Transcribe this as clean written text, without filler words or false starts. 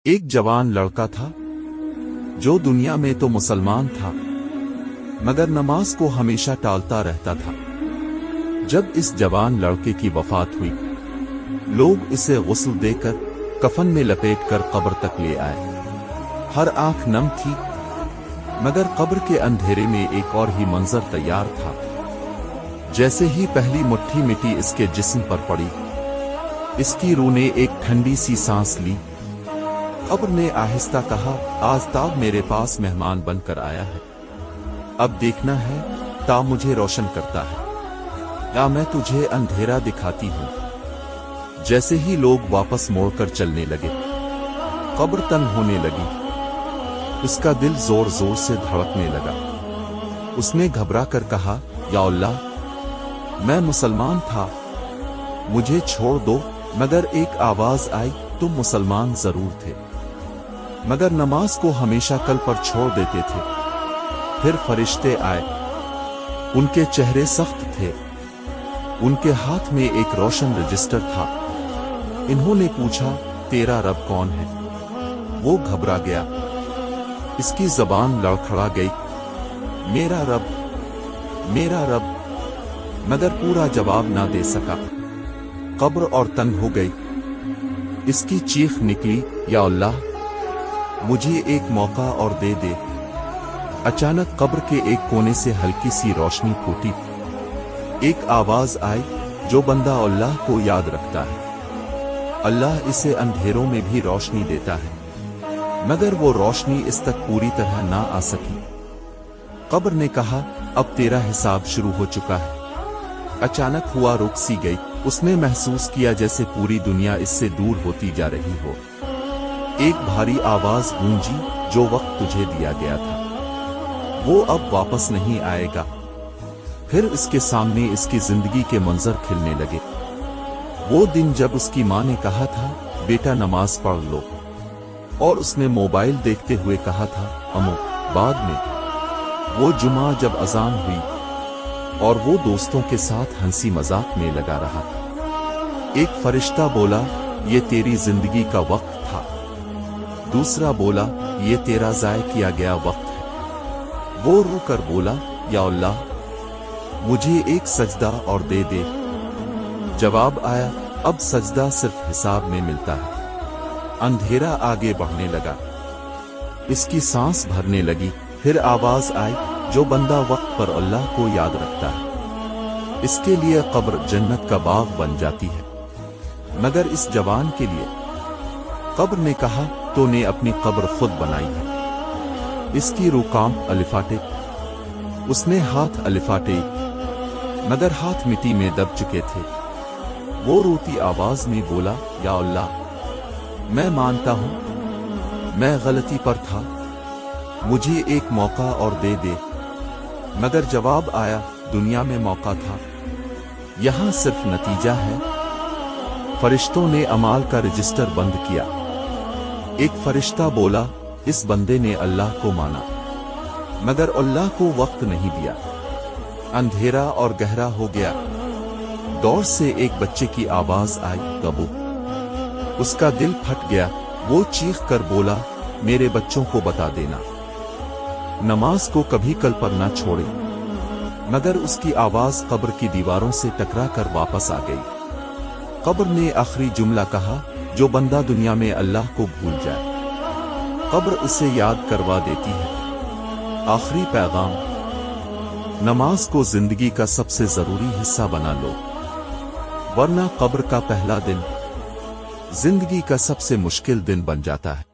ایک جوان لڑکا تھا جو دنیا میں تو مسلمان تھا مگر نماز کو ہمیشہ ٹالتا رہتا تھا۔ جب اس جوان لڑکے کی وفات ہوئی، لوگ اسے غسل دے کر کفن میں لپیٹ کر قبر تک لے آئے۔ ہر آنکھ نم تھی، مگر قبر کے اندھیرے میں ایک اور ہی منظر تیار تھا۔ جیسے ہی پہلی مٹھی مٹی اس کے جسم پر پڑی، اس کی روح نے ایک ٹھنڈی سی سانس لی۔ قبر نے آہستہ کہا، آفتاب میرے پاس مہمان بن کر آیا ہے، اب دیکھنا ہے تا مجھے روشن کرتا ہے یا میں تجھے اندھیرا دکھاتی ہوں۔ جیسے ہی لوگ واپس موڑ کر چلنے لگے، قبر تنگ ہونے لگی۔ اس کا دل زور زور سے دھڑکنے لگا۔ اس نے گھبرا کر کہا، یا اللہ، میں مسلمان تھا، مجھے چھوڑ دو۔ مگر ایک آواز آئی، تم مسلمان ضرور تھے، مگر نماز کو ہمیشہ کل پر چھوڑ دیتے تھے۔ پھر فرشتے آئے، ان کے چہرے سخت تھے، ان کے ہاتھ میں ایک روشن رجسٹر تھا۔ انہوں نے پوچھا، تیرا رب کون ہے؟ وہ گھبرا گیا، اس کی زبان لڑکھڑا گئی، میرا رب، میرا رب، مگر پورا جواب نہ دے سکا۔ قبر اور تنگ ہو گئی۔ اس کی چیخ نکلی، یا اللہ، مجھے ایک موقع اور دے دے۔ اچانک قبر کے ایک کونے سے ہلکی سی روشنی پھوٹی۔ ایک آواز آئی، جو بندہ اللہ کو یاد رکھتا ہے، اللہ اسے اندھیروں میں بھی روشنی دیتا ہے۔ مگر وہ روشنی اس تک پوری طرح نہ آ سکی۔ قبر نے کہا، اب تیرا حساب شروع ہو چکا ہے۔ اچانک ہوا رک سی گئی۔ اس نے محسوس کیا جیسے پوری دنیا اس سے دور ہوتی جا رہی ہو۔ ایک بھاری آواز گونجی، جو وقت تجھے دیا گیا تھا وہ اب واپس نہیں آئے گا۔ پھر اس کے سامنے اس کی زندگی کے منظر کھلنے لگے۔ وہ دن جب اس کی ماں نے کہا تھا، بیٹا نماز پڑھ لو، اور اس نے موبائل دیکھتے ہوئے کہا تھا، امو بعد میں۔ وہ جمعہ جب اذان ہوئی اور وہ دوستوں کے ساتھ ہنسی مذاق میں لگا رہا تھا، ایک فرشتہ بولا، یہ تیری زندگی کا وقت تھا۔ دوسرا بولا، یہ تیرا ضائع کیا گیا وقت ہے۔ وہ رو کر بولا، یا اللہ، مجھے ایک سجدہ اور دے دے۔ جواب آیا، اب سجدہ صرف حساب میں ملتا ہے۔ اندھیرا آگے بڑھنے لگا، اس کی سانس بھرنے لگی۔ پھر آواز آئی، جو بندہ وقت پر اللہ کو یاد رکھتا ہے، اس کے لیے قبر جنت کا باغ بن جاتی ہے۔ مگر اس جوان کے لیے؟ قبر نے کہا، تو نے اپنی قبر خود بنائی ہے۔ اس کی روح کانپ الفاٹے۔ اس نے ہاتھ الفاٹے، مگر ہاتھ مٹی میں دب چکے تھے۔ وہ روتی آواز میں بولا، یا اللہ، میں مانتا ہوں میں غلطی پر تھا، مجھے ایک موقع اور دے دے۔ مگر جواب آیا، دنیا میں موقع تھا، یہاں صرف نتیجہ ہے۔ فرشتوں نے اعمال کا رجسٹر بند کیا۔ ایک فرشتہ بولا، اس بندے نے اللہ کو مانا، مگر اللہ کو وقت نہیں دیا۔ اندھیرا اور گہرا ہو گیا۔ دور سے ایک بچے کی آواز آئی، گبو۔ اس کا دل پھٹ گیا۔ وہ چیخ کر بولا، میرے بچوں کو بتا دینا، نماز کو کبھی کل پر نہ چھوڑے۔ مگر اس کی آواز قبر کی دیواروں سے ٹکرا کر واپس آ گئی۔ قبر نے آخری جملہ کہا، جو بندہ دنیا میں اللہ کو بھول جائے، قبر اسے یاد کروا دیتی ہے۔ آخری پیغام، نماز کو زندگی کا سب سے ضروری حصہ بنا لو، ورنہ قبر کا پہلا دن زندگی کا سب سے مشکل دن بن جاتا ہے۔